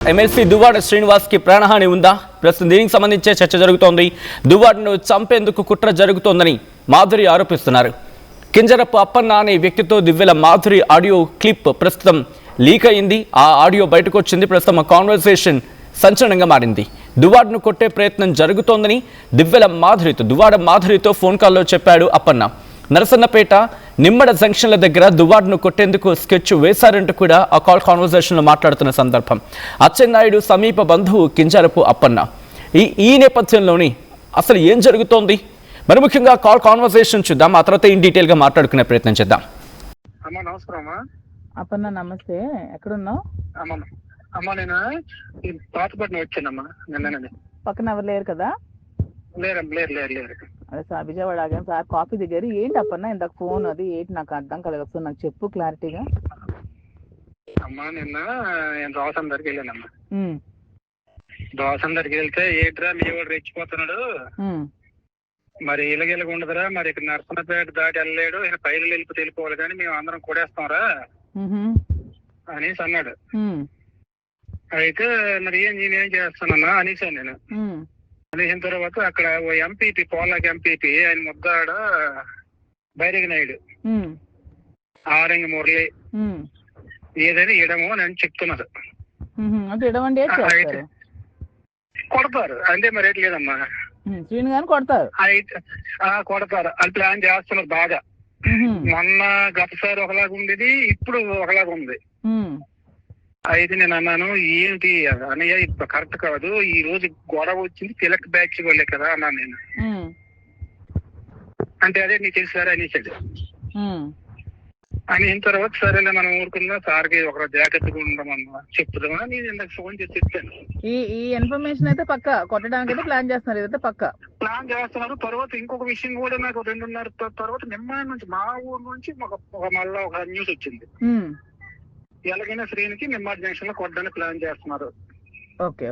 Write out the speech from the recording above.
MLC Duvvada Srinivas కి ప్రాణహాని ఉందా? ప్రస్తుతం దీనికి సంబంధించే చర్చ జరుగుతోంది. దువ్వాడను చంపేందుకు కుట్ర జరుగుతోందని మాధురి ఆరోపిస్తున్నారు. కింజరపు అప్పన్న అనే వ్యక్తితో దివ్వెల మాధురి ఆడియో క్లిప్ ప్రస్తుతం లీక్ అయింది. ఆ ఆడియో బయటకు వచ్చింది. ప్రస్తుతం కాన్వర్సేషన్ సంచలనంగా మారింది. దువ్వాడను కొట్టే ప్రయత్నం జరుగుతోందని దువ్వాడ మాధురితో ఫోన్ కాల్లో చెప్పాడు అప్పన్న. నరసన్నపేట నిమ్మడ జంక్షన్ల దగ్గర దువ్వాడను కొట్టేందుకు స్కెచ్ వేశారంటూ కూడా ఆ కాల్ కాన్వర్సేషన్లో మాట్లాడుతున్న సందర్భం. అచ్చెన్నాయుడు సమీప బంధువు కింజరపు అప్పన్న. ఈ నేపథ్యంలోని అసలు ఏం జరుగుతోంది, మరి ముఖ్యంగా కాల్ కాన్వర్సేషన్ చూద్దాం. ఆ తర్వాత ఇన్ డీటెయిల్గా మాట్లాడుకునే ప్రయత్నం చేద్దాం. అప్పన్న నమస్తే, ఎక్కడున్నావు? అమ్మా నేను పాతపట్నం వచ్చానమ్మా నిన్ననే. పక్కన ఎవరు లేరు కదా? లేరు. అదే సార్ విజయవాడ ఆగాను సార్, కాఫీ దగ్గర. ఏంటి అప్పన్న ఇందాక ఫోన్ అది ఏంటి నాకు అర్థం కలగదు, ఒకసారి నాకు చెప్పు క్లారిటీగా. అమ్మా నిన్న నేను దోసం దగ్గరికి వెళ్ళానమ్మా. దోసం దగ్గరికి వెళ్తే ఏంట్రా మీ వాడు రెచ్చిపోతున్నాడు, మరి ఇలాగ ఉండదురా, మరి ఇక్కడ నరసన్నపేట దాటి వెళ్ళలేడు, ఈయన పైలు వెళ్ళిపోవాలి కానీ మేము అందరం కొడేస్తాంరా అనేసి అన్నాడు. అయితే మరి నేనేం చేస్తానన్నా అనేసాను నేను. అనేసిన తర్వాత అక్కడ ఓ ఎంపీపీ పోలాకి ఎంపీపీ ఆయన ముద్దాడ బైరగి నాయుడు, ఆరంగి మురళి ఏదైనా ఇడము అని చెప్తున్నారు. కొడతారు అంటే మరి రేట్ లేదమ్మా, కొడతారు అది ప్లాన్ చేస్తున్నారు బాగా. మొన్న గతసారి ఒకలాగా ఉండేది, ఇప్పుడు ఒకలాగా ఉంది. అయితే నేను అన్నాను ఏంటి అన్నయ్య ఇప్పుడు కరెక్ట్ కాదు, ఈ రోజు గొడవ వచ్చింది తిలక్ బ్యాచ్ వాళ్ళే కదా అన్నాను నేను. అంటే అదే నీకు తెలుసారా అనేసాడు. అని తర్వాత సరేలే మనం ఊరుకుందా, సార్కి ఒక జాగ్రత్తగా ఉండమన్నా చెప్తున్నా నేను ఇందాక ఫోన్ చేసి చెప్పాను. ఈ ఇన్ఫర్మేషన్ అయితే పక్క కొట్టడానికి అయితే ప్లాన్ చేస్తున్నారు, ఇదైతే పక్క ప్లాన్ చేస్తున్నారు. తర్వాత ఇంకొక విషయం కూడా నాకు 2:30 తర్వాత నిమ్మ నుంచి మా ఊరు నుంచి మళ్ళా ఒక న్యూస్ వచ్చింది. ఎలాగైనా శ్రీనికి నిమ్మాడి జంక్షన్ లో కొట్టడానికి ప్లాన్ చేస్తున్నారు. ఓకే.